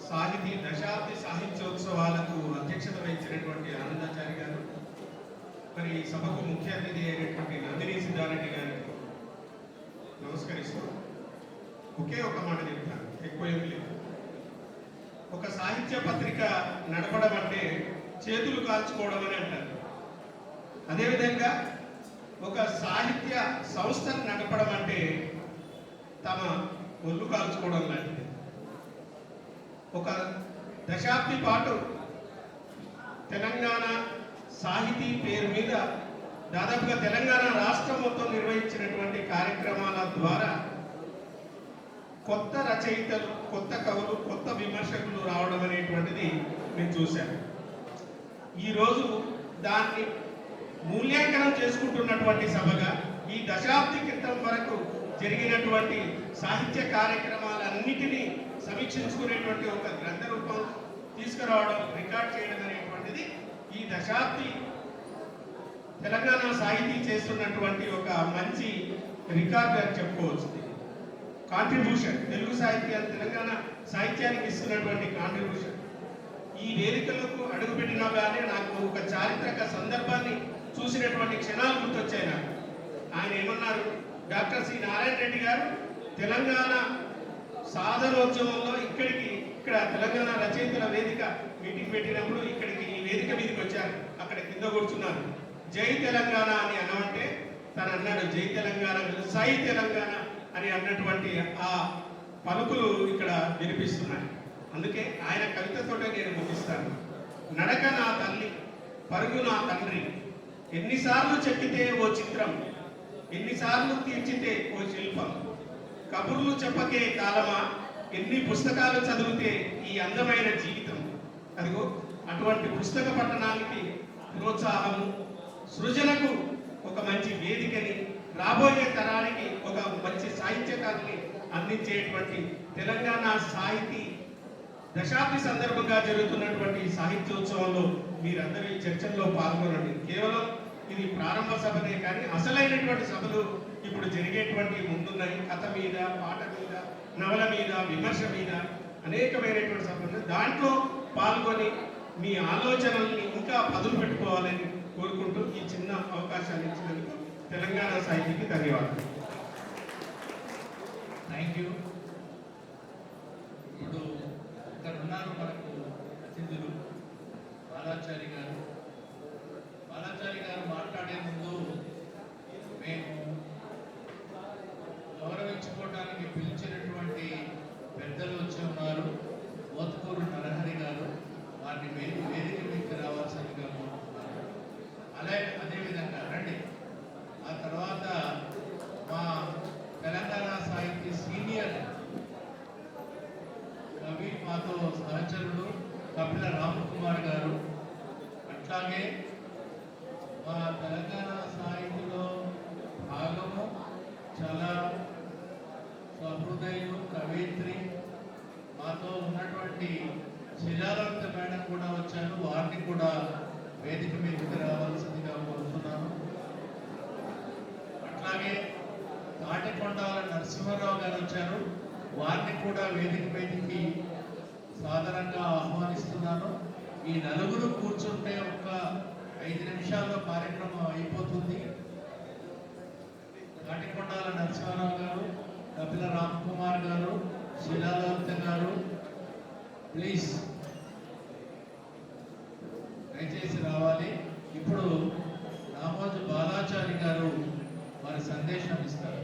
సాహితీ దశాబ్ది సాహిత్యోత్సవాలకు అధ్యక్షత వహించినటువంటి ఆనందాచారి గారు, మరి సభకు ముఖ్య అతిథి అయినటువంటి నందిని సిద్ధారెడ్డి గారికి నమస్కరిస్తూ ఒకే ఒక మాట చెప్తాను, ఎక్కువ ఏమి లేదు. ఒక సాహిత్య పత్రిక నడపడం అంటే చేతులు కాల్చుకోవడం అని అంటారు. అదేవిధంగా ఒక సాహిత్య సంస్థను నడపడం అంటే తమ ఒళ్ళు కాల్చుకోవడం లాంటిది. ఒక దశాబ్ది పాటు తెలంగాణ సాహితీ పేరు మీద దాదాపుగా తెలంగాణ రాష్ట్రం మొత్తం నిర్వహించినటువంటి కార్యక్రమాల ద్వారా కొత్త రచయితలు, కొత్త కవులు, కొత్త విమర్శకులు రావడం అనేటువంటిది నేను చూశాను. ఈరోజు దాన్ని మూల్యాంకనం చేసుకుంటున్నటువంటి సభగా ఈ దశాబ్ది క్రితం వరకు జరిగినటువంటి సాహిత్య కార్యక్రమాలన్నిటినీ సమీక్షించుకునేటువంటి ఒక గ్రంథ రూపం తీసుకురావడం, రికార్డ్ చేయడం అనేటువంటిది ఈ దశాబ్ది తెలంగాణ సాహితీ చేస్తున్నటువంటి ఒక మంచి రికార్డు అని చెప్పుకోవచ్చు. కాంట్రిబ్యూషన్, తెలుగు సాహిత్యాన్ని, తెలంగాణ సాహిత్యానికి ఇస్తున్నటువంటి కాంట్రిబ్యూషన్. ఈ వేదికలకు అడుగుపెట్టినా కానీ నాకు ఒక చారిత్రక సందర్భాన్ని చూసినటువంటి క్షణాలు గుర్తొచ్చాయి నాకు. ఆయన ఏమన్నారు, డాక్టర్ సి నారాయణ రెడ్డి గారు తెలంగాణ సాధనోద్యమంలో ఇక్కడ తెలంగాణ రచయితల వేదిక మీటింగ్ పెట్టినప్పుడు ఇక్కడికి ఈ వేదిక మీదకి వచ్చారు. అక్కడ కింద కూర్చున్నారు. జై తెలంగాణ అని అనమంటే తను అన్నాడు, జై తెలంగాణ, సై తెలంగాణ అని అన్నటువంటి ఆ పలుకులు ఇక్కడ వినిపిస్తున్నాయి. అందుకే ఆయన కవితతోటే నేను ముగిస్తాను. నడక నా తల్లి, పరుగు నా తండ్రి, ఎన్నిసార్లు చెక్కితే ఓ చిత్రం, ఎన్నిసార్లు తీర్చితే ఓ శిల్పం, కబుర్లు చెప్పకే కాలమా, ఎన్ని పుస్తకాలు చదివితే ఈ అందమైన జీవితం. అదిగో అటువంటి పుస్తక పఠనానికి ప్రోత్సాహము, సృజనకు ఒక మంచి వేదికని, రాబోయే తరానికి ఒక మంచి సాహిత్యకారుని అందించేటువంటి తెలంగాణ సాహితీ దశాబ్ది సందర్భంగా జరుగుతున్నటువంటి సాహిత్యోత్సవంలో మీరందరూ ఈ చర్చల్లో పాల్గొనండి. కేవలం ఇది ప్రారంభ సభనే కానీ అసలైనటువంటి సభలు ఇప్పుడు జరిగేటువంటి ముందున్నాయి. కథ మీద, పాట మీద, నవల మీద, విమర్శ మీద అనేకమైనటువంటి సభలు. దాంట్లో పాల్గొని మీ ఆలోచనల్ని ఇంకా పదులు పెట్టుకోవాలని కోరుకుంటూ ఈ చిన్న అవకాశాన్ని ఇచ్చినందుకు తెలంగాణ సాహితీకి ధన్యవాదాలు. Thank you. ఇప్పుడు ఇక్కడ ఉన్నారు మనకు అతిథులు బాలాచారి గారు. బాలాచారి గారు మాట్లాడే ముందు మేము గౌరవించుకోవడానికి పిలిచినటువంటి పెద్దలు వచ్చి ఉన్నారు. మోత్కూరు నరహరి గారు, వారిని వేదిక మీదకి రావాల్సిందిగా కోరుతున్నారు. అదేవిధంగా రండి. ఆ తర్వాత మా తెలంగాణ సాహిత్య సీనియర్ కవి, మాతో సహచరుడు కపిల రామకుమార్ గారు, అట్లాగే మా తెలంగాణ సాహిత్యంలో భాగము చాలా సహృదయులు, కవయిత్రి, మాతో ఉన్నటువంటి శిలాలత మేడం కూడా వచ్చారు. వారిని కూడా వేదిక మీదకి రావాల్సిందిగా కోరుతున్నాను. అట్లాగే తాటికొండాల నరసింహారావు గారు వచ్చారు. వారిని కూడా వేదిక మీదకి సాధారణంగా ఆహ్వానిస్తున్నాను. ఈ నలుగురు కూర్చుంటే ఒక 5 నిమిషాల్లో కార్యక్రమం అయిపోతుంది. తాటికొండాల నరసింహారావు గారు, కపిల రామకుమార్ గారు, శిలాలత గారు, ప్లీజ్ దయచేసి రావాలి. ఇప్పుడు రామోజు బాలాచారి గారు వారి సందేశం ఇస్తారు.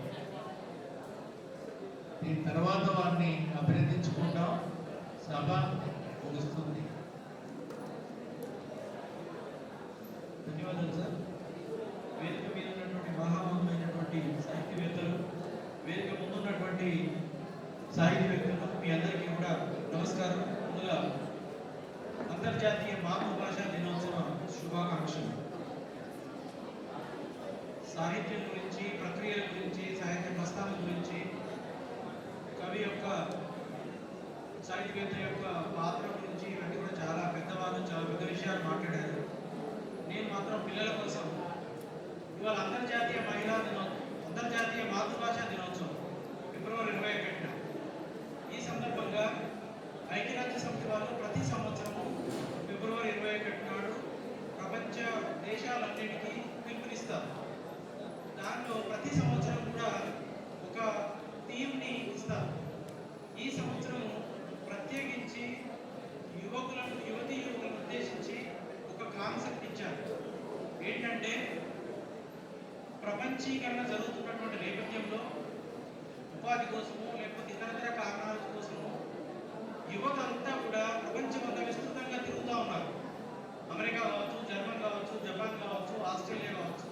దీని తర్వాత వారిని అభినందించుకుంటాం. సభ ముగుస్తుంది. ధన్యవాదాలు సార్. వేదిక మీద ఉన్నటువంటి మహామహమైనటువంటి సాహిత్యవేత్తలు, వేదిక ముందున్నటువంటి సాహిత్యవేత్తలు, మీ అందరికీ కూడా నమస్కారం. ముందుగా అంతర్జాతీయ మాతృభాషా దినోత్సవ శుభాకాంక్షలు. సాహిత్యం గురించి, ప్రక్రియల గురించి, సాహిత్య ప్రస్థానం గురించి, కవి యొక్క, సాహిత్యవేత్త యొక్క పాత్ర గురించి ఇవన్నీ కూడా చాలా పెద్దవాళ్ళు చాలా పెద్ద విషయాలు మాట్లాడారు. నేను మాత్రం పిల్లల కోసం ఇవాళ అంతర్జాతీయ మాతృభాషా దినోత్సవం ఫిబ్రవరి 21న. ఈ సందర్భంగా ఐక్యరాజ్య సమితి ప్రపంచీకరణ జరుగుతున్నటువంటి నేపథ్యంలో ఉపాధి కోసము లేకపోతే ఇతరతర కారణాల కోసము యువత అంతా కూడా ప్రపంచమంతా విస్తృతంగా తిరుగుతూ ఉన్నారు. అమెరికా కావచ్చు, జర్మన్ కావచ్చు, జపాన్ కావచ్చు, ఆస్ట్రేలియా కావచ్చు.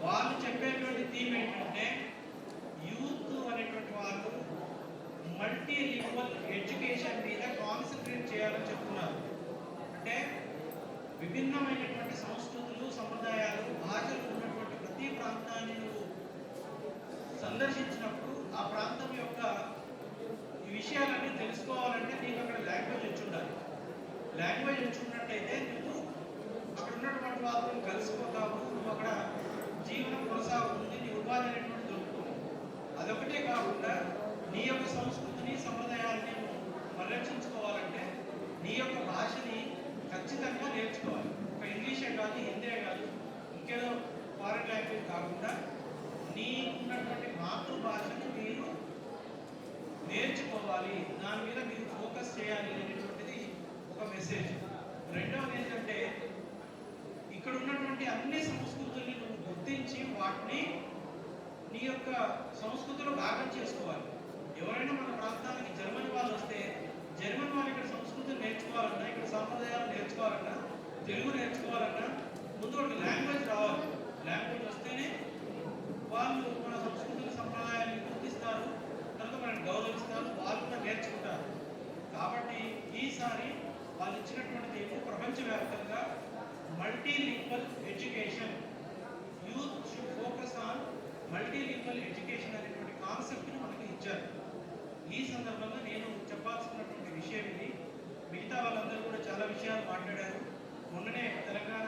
వాళ్ళు చెప్పేటువంటి థీమ్ ఏంటంటే యూత్ అనేటువంటి వాళ్ళు మల్టీ లింగ్వల్ ఎడ్యుకేషన్ మీద కాన్సన్ట్రేట్ చేయాలని చెప్తున్నారు. అంటే విభిన్నమైనటువంటి సంస్కృతులు, సంప్రదాయాలు, భాషలు ఉన్నటువంటి ప్రతి ప్రాంతాన్ని నువ్వు సందర్శించినప్పుడు ఆ ప్రాంతం యొక్క ఈ విషయాలన్నీ తెలుసుకోవాలంటే నీకు అక్కడ లాంగ్వేజ్ వచ్చి ఉండాలి. లాంగ్వేజ్ వచ్చి ఉన్నట్టయితే నువ్వు అక్కడ ఉన్నటువంటి వాళ్ళని కలిసిపోతావు, నువ్వు అక్కడ జీవనం కొనసాగుతుంది, నీ ఉపాధి అనేటువంటి దొరుకుతుంది. అదొకటే కాకుండా నీ యొక్క సంస్కృతిని, సంప్రదాయాన్ని పరిరక్షించుకోవాలంటే నీ యొక్క భాషని ఖచ్చితంగా నేర్చుకోవాలి. ఒక ఇంగ్లీషే కాదు, హిందీ కాదు, ఇంకేదో ఫారిన్ లాంగ్వేజ్ కాకుండా నీకున్నటువంటి మాతృభాషను మీరు నేర్చుకోవాలి, దాని మీద మీరు ఫోకస్ చేయాలి అనేటువంటిది ఒక మెసేజ్. రెండవది ఏంటంటే ఇక్కడ ఉన్నటువంటి అన్ని సంస్కృతుల్ని నువ్వు గుర్తించి వాటిని నీ యొక్క సంస్కృతిలో భాగం చేసుకోవాలి. ఎవరైనా మన ప్రాంతానికి జర్మనీ వాళ్ళు వస్తే జర్మన్ వాళ్ళు ఇక్కడ సంస్కృతిని నేర్చుకోవాలన్నా, ఇక్కడ సాంప్రదాయాలు నేర్చుకోవాలన్నా, తెలుగు నేర్చుకోవాలన్నా ముందు ఒక లాంగ్వేజ్ రావాలి. లాంగ్వేజ్ వస్తేనే వాళ్ళు మన సంస్కృతిని, సంప్రదాయాన్ని గుర్తిస్తారు, తర్వాత మనల్ని గౌరవిస్తారు, వాళ్ళు కూడా నేర్చుకుంటారు. కాబట్టి ఈసారి వాళ్ళు ఇచ్చినటువంటి తీర్పు ప్రపంచవ్యాప్తంగా multilingual education, youth should focus on multilingual education అనేటువంటి కాన్సెప్ట్ని మనకి ఇచ్చారు. ఈ సందర్భంగా నేను చెప్పాల్సినటువంటి విషయం ఇది. మిగతా వాళ్ళందరూ కూడా చాలా విషయాలు మాట్లాడారు. మొన్ననే తెలంగాణ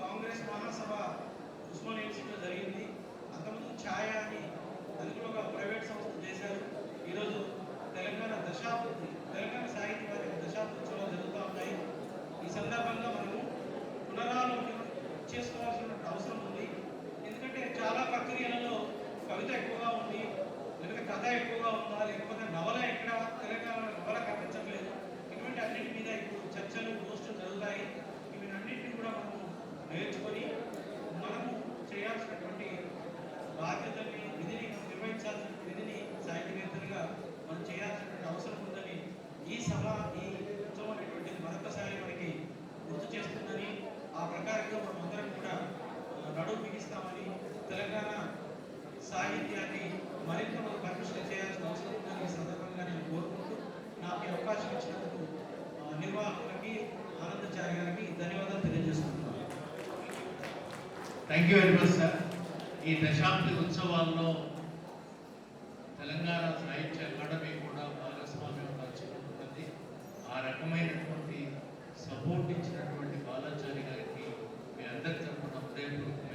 కాంగ్రెస్ మహాసభ ఉస్మాన్ యూనివర్సిటీలో జరిగింది. అంతకుముందు ఛాయ అని అది కూడా ఒక ప్రైవేట్ సంస్థ చేశారు. ఈరోజు తెలంగాణ సాహిత్య వారి దశాబ్దోత్సవాలు జరుగుతూ ఉన్నాయి. ఈ సందర్భంగా మనము పునరాలోచన చేసుకోవాల్సిన అవసరం ఉంది. ఎందుకంటే చాలా ప్రక్రియలలో కవిత ఎక్కువగా ఉంది, లేకపోతే కథ ఎక్కువగా ఉందా, లేకపోతే నవల ఎక్కడ తెలంగాణ నవల కనిపించట్లేదు. ఇటువంటి అన్నింటి మీద ఇప్పుడు చర్చలు, పోస్టులు జరుగుతాయి. ఇవన్నింటినీ కూడా మనము నేర్చుకొని మనము చేయాల్సినటువంటి బాధ్యతని, విధిని నిర్వహించాల్సిన విధిని సాహిత్యవేత్తలుగా మనం చేయాల్సినటువంటి అవసరం ఉందని ఈ సభ, ఈ ఉత్సవం అనేటువంటిది మరొకసారి మనకి గుర్తు చేస్తుందని, ఆ ప్రకారంగా మనం అందరం కూడా నడుము బిగిస్తామని, తెలంగాణ సాహిత్యాన్ని మరింత మనం పరిపుష్టం చేయాల్సిన అవసరం ఉందని ఈ సందర్భంగా నేను కోరుకుంటూ నాకు ఈ అవకాశం ఇచ్చినందుకు నిర్వాహకులకి, ఆనందచారి గారికి ధన్యవాదాలు తెలియజేస్తున్నాను. Thank you very much sir. ఈ దశాబ్ది ఉత్సవాల్లో తెలంగాణ సాహిత్య అకాడమీ కూడా భాగస్వామ్యం పంచుకుంటుంది. ఆ రకమైనటువంటి సపోర్ట్ ఇచ్చినటువంటి బాలాచారి గారికి మీ అందరి తరఫున హృదయపూర్వక